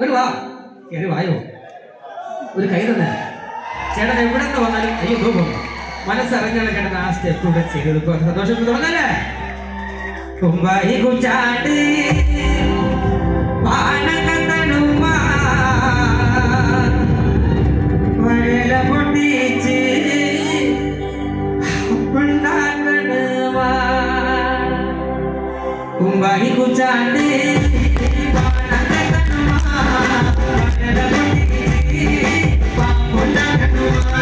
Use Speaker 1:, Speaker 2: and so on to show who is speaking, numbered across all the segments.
Speaker 1: ഒരു വാ കയറി വായോ, ഒരു കൈ തന്നെ. ചേട്ടൻ എവിടെ നിന്ന് വന്നാലും അയ്യോ പോകും മനസ്സറിഞ്ഞാൽ ചേട്ടൻ ആ സ്റ്റെപ്പ് കൂടെ ചെയ്തത് സന്തോഷം തുടങ്ങല്ലേ. കുമ്പായി കുച്ചാണ്ട് പാനകത്തനുമാ വയല പൊട്ടിച്ച് ഉണ്ടാക്കണമാ. കുമ്പായി കുച്ചാണ്ട് പാനകത്തനുമാ വയല പൊട്ടിച്ച് ഉണ്ടാക്കണമാ.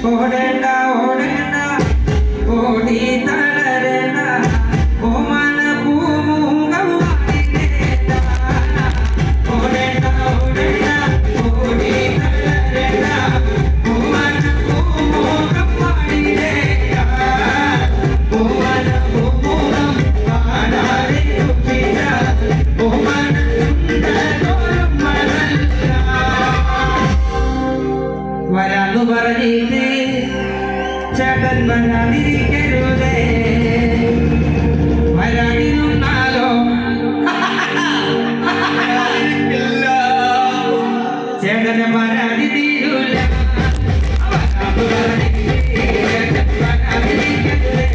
Speaker 1: ഓടേണ്ട ഓടേണ്ട ഓടി തളരേണ്ട ഓമന പൂമുഖം ഓടേണ്ട ഓടേണ്ട ഓടി തളരേണ്ട ഓമന പൂമുഖം ഓമന പൂമുഖം പാടാതെ ചുറ്റിച്ച ഓമന വരാന്നു പറഞ്ഞിട്ട് ചേട്ടൻ വരാതിരിക്കരുതേ. വരാതിരുന്നാലോ ചേട്ടനെ പരാതി തീരൂല. വരാന്നു പറഞ്ഞിട്ട് ചേട്ടൻ വരാതിരിക്കരുതേ.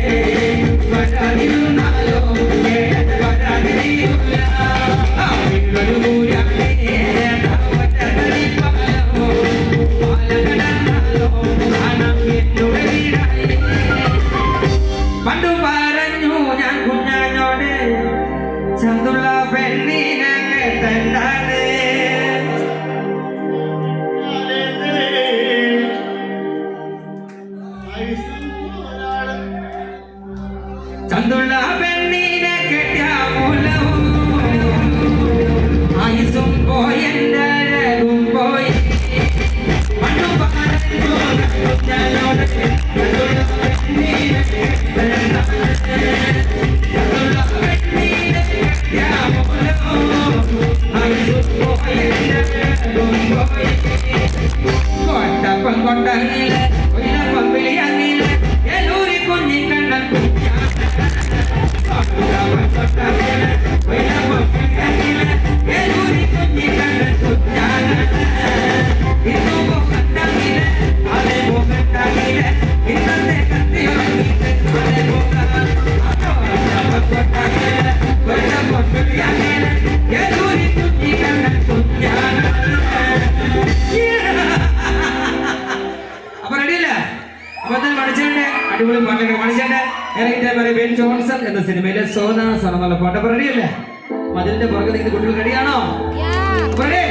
Speaker 1: വരാതിരുന്നാലോ ചേട്ടൻ പരാതി തീരൂല. ഒരു പൂരാണേ പണ്ടു പറഞ്ഞു ഞാൻ കുഞ്ഞാനോട് ചന്തുള്ള പെണ്ണിനെ കേട്ടെന്താണ്. ചന്തുള്ള പെണ്ണിനെ കെട്ടിയ മൂലവും ആയുസും പോയെന്റെ അഴകും പോയി. പണ്ടു പറഞ്ഞു കുഞ്ഞാനോട് ചന്തുള്ള പെണ്ണിനെ കൊട്ടപ്പം കൊട്ടങ്ങില് ഒയിലപ്പം വിളിയങ്ങില് എലൂരി കുഞ്ഞി കണ്ണൻ കൊട്ടങ്ങില് ഒയിലപ്പം വിളിയങ്ങില് എലൂരി കുഞ്ഞി കണ്ണൻ കുഞ്ഞാണ്. ഇന്നു പോകട്ടങ്ങില് അതേ പോകട്ടങ്ങില് ഇന്നത്തെ കത്തിയുറങ്ങിട്ട് അതേ കൊട്ടങ്ങില് ഒയിലപ്പം വിളിയങ്ങില് എലൂരി കുഞ്ഞി കണ്ണൻ കുഞ്ഞാണ്. അപ്പൊ റെഡിയല്ലേ? അപ്പൊ മണിച്ചേന്റെ അടിപൊളി പാട്ടൊക്കെ മണിച്ചേന്റെ ക്യാരക്ടർ ബെൻ ജോൺസൺ എന്ന സിനിമയിലെ സോന സണന്നുള്ള പാട്ട്. അപ്പൊ റെഡിയല്ലേ? മതിലിന്റെ പുറകെ നിൽക്കുന്ന കുട്ടികൾ റെഡിയാണോ? റെഡി?